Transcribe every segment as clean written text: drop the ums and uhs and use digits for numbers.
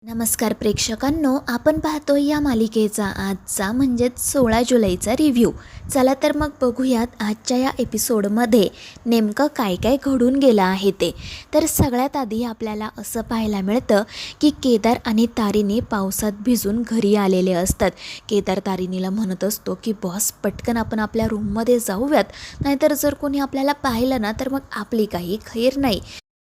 नमस्कार प्रेक्षकांनो, आपण पाहतोय या मालिकेचा आजचा म्हणजेच 16 जुलैचा रिव्ह्यू. चला तर मग बघूयात आजच्या या एपिसोडमध्ये नेमकं काय काय घडून गेलं आहे ते. तर सगळ्यात आधी आपल्याला असं पाहायला मिळतं की केदार आणि तारिणी पावसात भिजून घरी आलेले असतात. केदार तारिणीला म्हणत असतो की बॉस पटकन आपण आपल्या रूममध्ये जाऊयात, नाहीतर जर कोणी आपल्याला पाहिलं ना तर मग आपली काही खैर नाही.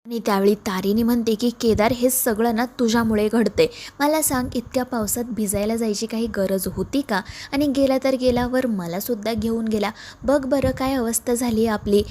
आणि त्यावेळी तारिणी म्हणते की केदार हे सगळं ना तुझ्यामुळे घडते. मला सांग, इतक्या पावसात भिजायला जायची काही गरज होती का? आणि गेला तर गेल्यावर मलासुद्धा घेऊन गेला. बघ बरं काय अवस्था झाली आपली.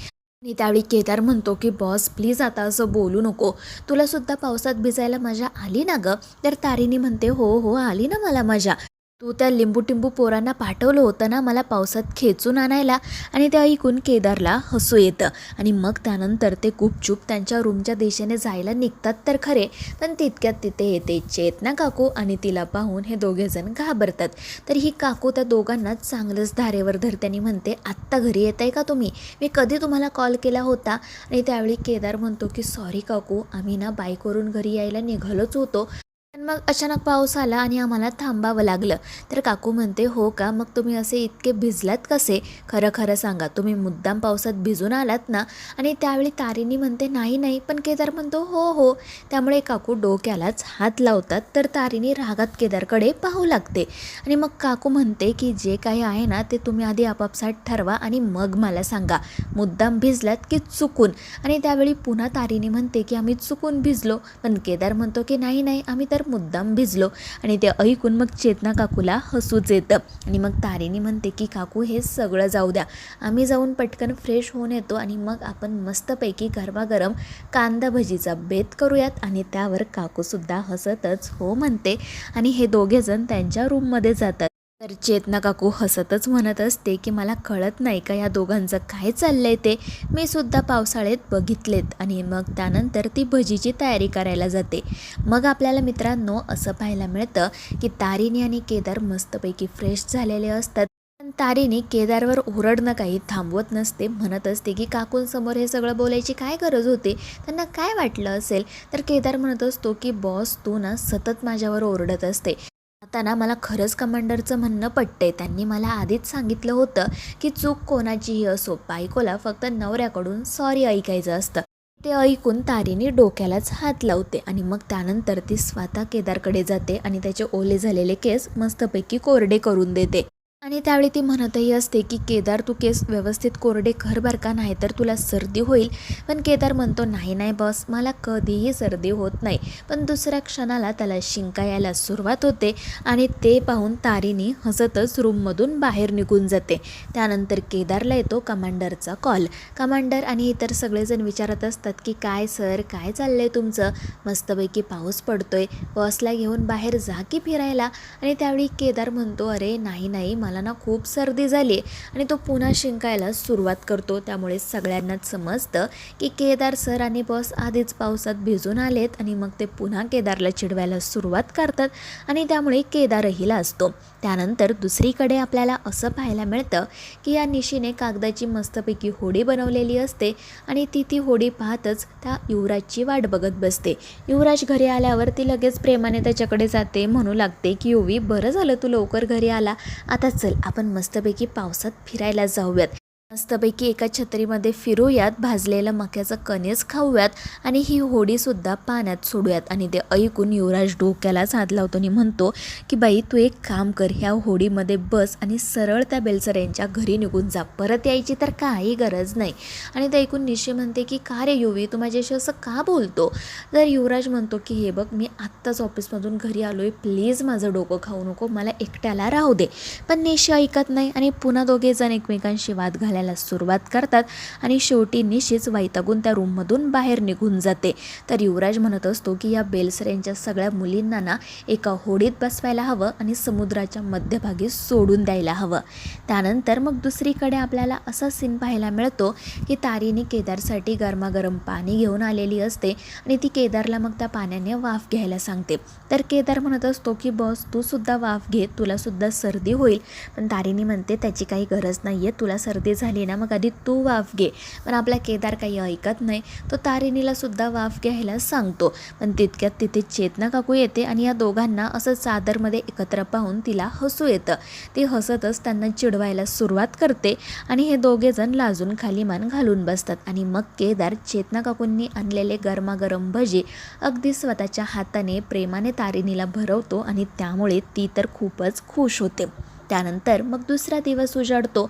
आणि त्यावेळी केदार म्हणतो की बॉस प्लीज आता असं बोलू नको, तुलासुद्धा पावसात भिजायला मजा आली ना गं? तर तारिणी म्हणते हो हो आली ना मला मजा. तू त्या लिंबू टिंबू पोरांना पाठवलं होतं ना मला पावसात खेचून आणायला. आणि ते ऐकून केदारला हसू येतं. आणि मग त्यानंतर ते गुपचूप त्यांच्या रूमच्या दिशेने जायला निघतात तर खरे, पण तितक्यात तिथे येते चेतना काकू आणि तिला पाहून हे दोघेजण घाबरतात. तर ही काकू त्या दोघांना चांगलंच धारेवर धरत्याने म्हणते, आत्ता घरी येत आहे का तुम्ही? मी कधी तुम्हाला कॉल केला होता? आणि त्यावेळी केदार म्हणतो की सॉरी काकू, आम्ही ना बाईकवरून घरी यायला निघालोच होतो, पण मग अचानक पाऊस आला आणि आम्हाला थांबावं लागलं. तर काकू म्हणते हो का, मग तुम्ही असे इतके भिजलात कसे? खरं खरं सांगा, तुम्ही मुद्दाम पावसात भिजून आलात ना? आणि त्यावेळी तारिणी म्हणते नाही नाही, पण केदार म्हणतो हो हो. त्यामुळे काकू डोक्यालाच हात लावतात. तर तारिणी रागात केदारकडे पाहू लागते. आणि मग काकू म्हणते की जे काही आहे ना ते तुम्ही आधी आपापसात ठरवा आणि मग मला सांगा, मुद्दाम भिजलात की चुकून? आणि त्यावेळी पुन्हा तारिणी म्हणते की आम्ही चुकून भिजलो. पण केदार म्हणतो की नाही नाही, आम्ही तर मुद्दाम भिजलो. आणि ते ऐकून मग चेतना काकूला हसूच येतं. आणि मग तारिणी म्हणते की काकू हे सगळं जाऊ द्या, आम्ही जाऊन पटकन फ्रेश होऊन येतो आणि मग आपण मस्तपैकी गरमागरम कांदा भजीचा बेत करूयात. आणि त्यावर काकूसुद्धा हसतच हो म्हणते आणि हे दोघेजण त्यांच्या रूममध्ये जातात. तर चेतना काकू हसतच म्हणत असते की मला कळत नाही का या दोघांचं काय चाललंय ते, मी सुद्धा पावसाळ्यात बघितलेत. आणि मग त्यानंतर ती भजीची तयारी करायला जाते. मग आपल्याला मित्रांनो असं पाहायला मिळतं की तारिणी आणि केदार मस्तपैकी फ्रेश झालेले असतात. पण तारिणी केदारवर ओरडणं काही थांबवत नसते, म्हणत असते की काकूंसमोर हे सगळं बोलायची काय गरज होती, त्यांना काय वाटलं असेल? तर केदार म्हणत असतो की बॉस तू ना सतत माझ्यावर ओरडत असते. आता ना मला खरंच कमांडरचं म्हणणं पटतंय. त्यांनी मला आधीच सांगितलं होतं की चूक कोणाचीही असो, बायकोला फक्त नवऱ्याकडून सॉरी ऐकायचं असतं. ते ऐकून तारिणी डोक्यालाच हात लावते. आणि मग त्यानंतर ती स्वतः केदारकडे जाते आणि त्याचे ओले झालेले केस मस्तपैकी कोरडे करून देते. आणि त्यावेळी ती म्हणतही असते की केदार तू केस व्यवस्थित कोरडे कर बरं का, नाही तर तुला सर्दी होईल. पण केदार म्हणतो नाही नाही बॉस, मला कधीही सर्दी होत नाही. पण दुसऱ्या क्षणाला त्याला शिंका यायला सुरुवात होते. आणि ते पाहून तारिणी हसतच रूममधून बाहेर निघून जाते. त्यानंतर केदारला येतो कमांडरचा कॉल. कमांडर आणि इतर सगळेजण विचारत असतात की काय सर, काय चाललंय तुमचं? मस्तपैकी पाऊस पडतोय, बॉसला घेऊन बाहेर जा की फिरायला. आणि त्यावेळी केदार म्हणतो अरे नाही नाही, मला ना खूप सर्दी झाली. आणि तो पुन्हा शिंकायला सुरुवात करतो. त्यामुळे सगळ्यांनाच समजतं की केदार सर आणि बॉस आधीच पावसात भिजून आलेत. आणि मग ते पुन्हा केदारला चिडवायला सुरुवात करतात आणि त्यामुळे केदारही लाजतो. त्यानंतर दुसरीकडे आपल्याला असं पाहायला मिळतं की या निशीने कागदाची मस्तपैकी होडी बनवलेली असते. आणि ती होडी पाहतच त्या युवराजची वाट बघत बसते. युवराज घरी आल्यावर ती लगेच प्रेमाने त्याच्याकडे जाते, म्हणू लागते की युवी बरं झालं तू लवकर घरी आला, आता चल आपण मस्तपैकी पावसात फिरायला जाऊयात, मस्तपैकी एका छत्रीमध्ये फिरूयात, भाजलेलं मक्याचं कणीस खाऊयात आणि ही होडीसुद्धा पाण्यात सोडूयात. आणि ते ऐकून युवराज डोक्यालाच हात लावतो आणि म्हणतो की बाई तू एक काम कर, ह्या होडीमध्ये बस आणि सरळ त्या बेलसर यांच्या घरी निघून जा, परत यायची तर काही गरज नाही. आणि ते ऐकून निशी म्हणते की का रे युवी, तू माझ्याशी असं का बोलतो? तर युवराज म्हणतो की हे बघ, मी आत्ताच ऑफिसमधून घरी आलो आहे, प्लीज माझं डोकं खाऊ नको, मला एकट्याला राहू दे. पण निशी ऐकत नाही आणि पुन्हा दोघेजण एकमेकांशी वाद घालायला सुरुवात करतात. आणि शेवटी निशीच वैतागून त्या रूममधून बाहेर निघून जाते. तर युवराज म्हणत असतो की या बेलसरेंच्या सगळ्या मुलींना ना एका होडीत बसवायला हवं आणि समुद्राच्या मध्यभागी सोडून द्यायला हवं. त्यानंतर मग दुसरीकडे आपल्याला असा सीन पाहायला मिळतो की तारिणी केदारसाठी गरमागरम पाणी घेऊन आलेली असते आणि ती केदारला मग त्या पाण्याने वाफ घ्यायला सांगते. तर केदार म्हणत असतो की बॉस तू सुद्धा वाफ घे, तुला सुद्धा सर्दी होईल. पण तारिणी म्हणते त्याची काही गरज नाही आहे, तुला सर्दी झाली झाली ना मग आधी तू वाफ घे. पण आपला केदार काही ऐकत नाही. तो तारिणीला सुद्धा वाफ घ्यायला सांगतो. पण तितक्यात तिथे चेतना काकू येते आणि या दोघांना असं चादरमध्ये एकत्र पाहून तिला हसू येतं. ती हसतच त्यांना चिडवायला सुरुवात करते आणि हे दोघेजण लाजून खाली मान घालून बसतात. आणि मग केदार चेतना काकूंनी आणलेले गरमागरम भजी अगदी स्वतःच्या हाताने प्रेमाने तारिणीला भरवतो आणि त्यामुळे ती तर खूपच खुश होते. त्यानंतर मग दुसरा दिवस उजाडतो.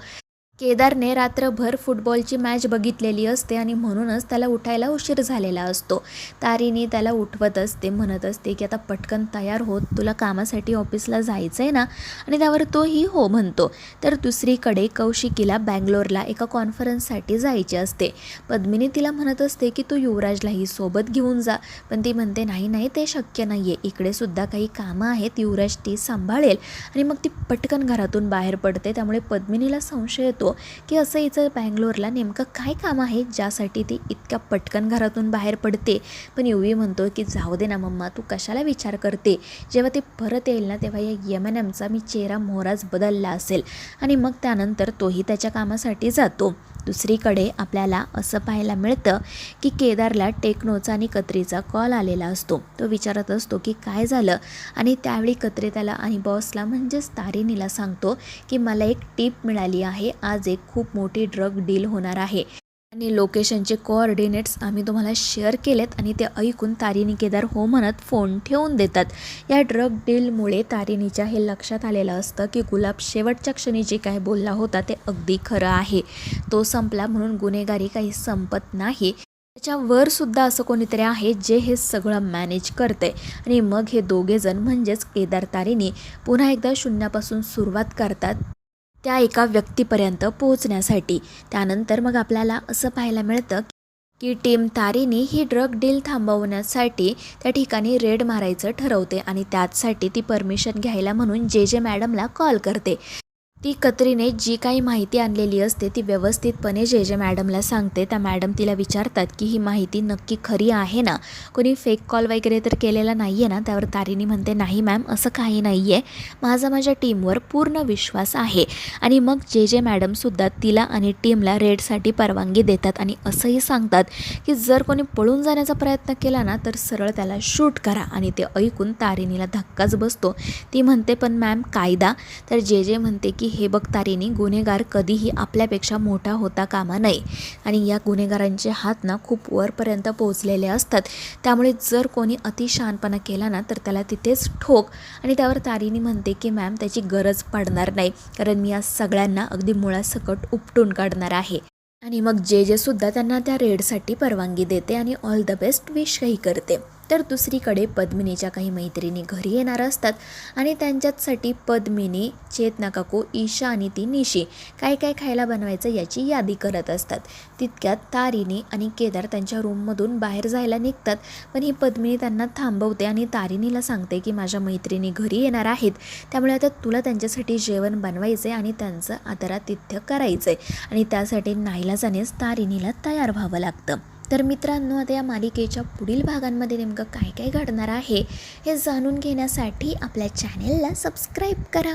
केदारने रात्रभर फुटबॉलची मॅच बघितलेली असते आणि म्हणूनच त्याला उठायला उशीर झालेला असतो. तारिणी त्याला उठवत असते, म्हणत असते की आता पटकन तयार होत, तुला कामासाठी ऑफिसला जायचं आहे ना. आणि त्यावर तोही हो म्हणतो. तर दुसरीकडे कौशिकीला बँगलोरला एका कॉन्फरन्ससाठी जायचे असते. पद्मिनी तिला म्हणत असते की तू युवराजलाही सोबत घेऊन जा. पण ती म्हणते नाही नाही ते शक्य नाही आहे, इकडे सुद्धा काही कामं आहेत, युवराज ती सांभाळेल. आणि मग ती पटकन घरातून बाहेर पडते. त्यामुळे पद्मिनीला संशय येतो की असं हिचं बँगलोरला नेमकं काय काम आहे ज्यासाठी ती इतक्या पटकन घरातून बाहेर पडते. पण युवी म्हणतो की जाऊ दे ना मम्मा, तू कशाला विचार करते, जेव्हा ते परत येईल ना तेव्हा या M&Mचा मी चेहरा मोहराच बदलला असेल. आणि मग त्यानंतर तोही त्याच्या कामासाठी जातो. दुसरीकडे आपल्याला असं पाहायला मिळतं की केदारला टेक्नोचा आणि कत्रीचा कॉल आलेला असतो. तो विचारत असतो की काय झालं. आणि त्यावेळी कत्री त्याला आणि बॉसला म्हणजेच तारिणीला सांगतो की मला एक टीप मिळाली आहे, आज एक खूप मोठी ड्रग डील होणार आहे आणि लोकेशनचे कोऑर्डिनेट्स आम्ही तुम्हाला शेअर केलेत. आणि ते ऐकून तारिणी केदार हो म्हणत फोन ठेवून देतात. या ड्रग डीलमुळे तारिणीच्या हे लक्षात आलेलं असतं की गुलाब शेवटच्या क्षणी जे काय बोलला होता ते अगदी खरं आहे. तो संपला म्हणून गुन्हेगारी काही संपत नाही, त्याच्यावर सुद्धा असं कोणीतरी आहे जे हे सगळं मॅनेज करते. आणि मग हे दोघेजण म्हणजेच केदार तारिणी पुन्हा एकदा शून्यापासून सुरुवात करतात त्या एका व्यक्तीपर्यंत पोहोचण्यासाठी. त्यानंतर मग आपल्याला असं पाहायला मिळतं की टीम तारिणी ही ड्रग डील थांबवण्यासाठी त्या ठिकाणी रेड मारायचं ठरवते. आणि त्याचसाठी ती परमिशन घ्यायला म्हणून जे मॅडमला कॉल करते. ती कत्रीने जी काही माहिती आणलेली असते ती व्यवस्थितपणे जे मॅडमला सांगते. त्या मॅडम तिला विचारतात की ही माहिती नक्की खरी आहे ना, कोणी फेक कॉल वगैरे तर केलेला नाही आहे ना. त्यावर तारिणी म्हणते नाही मॅम, असं काही नाही आहे, माझ्या टीमवर पूर्ण विश्वास आहे. आणि मग जे मॅडमसुद्धा तिला आणि टीमला रेडसाठी परवानगी देतात आणि असंही सांगतात की जर कोणी पळून जाण्याचा प्रयत्न केला ना तर सरळ त्याला शूट करा. आणि ते ऐकून तारिणीला धक्काच बसतो. ती म्हणते पण मॅम कायदा. तर जे म्हणते की हे बघ तारिणी, गुन्हेगार कधीही आपल्यापेक्षा मोठा होता कामा नये. आणि या गुन्हेगारांचे हात ना खूप वरपर्यंत पोहोचलेले असतात. त्यामुळे जर कोणी अतिशहाणपणा केला ना तर त्याला तिथेच ठोक. आणि त्यावर तारिणी म्हणते की मॅम त्याची गरज पडणार नाही, कारण मी या सगळ्यांना अगदी मुळासकट उपटून काढणार आहे. आणि मग जे सुद्धा त्यांना त्या रेडसाठी परवानगी देते आणि ऑल द बेस्ट विशही करते. तर दुसरीकडे पद्मिनीच्या काही मैत्रिणी घरी येणार असतात आणि त्यांच्यासाठी पद्मिनी, चेतना काकू, ईशा आणि ती निशी काय काय खायला बनवायचं याची यादी करत असतात. तितक्यात तारिणी आणि केदार त्यांच्या रूममधून बाहेर जायला निघतात. पण ही पद्मिनी त्यांना थांबवते आणि तारिणीला सांगते की माझ्या मैत्रिणी घरी येणार आहेत, त्यामुळे आता तुला त्यांच्यासाठी जेवण बनवायचं आहे आणि त्यांचं आदरातिथ्य करायचं आहे. आणि त्यासाठी नाईलाजानेच तारिणीला तयार व्हावं लागतं. तर मित्रांनो, आता या मालिकेच्या पुढील भागांमध्ये नेमकं काय काय घडणार आहे हे जाणून घेण्यासाठी आपल्या चॅनेलला सबस्क्राईब करा.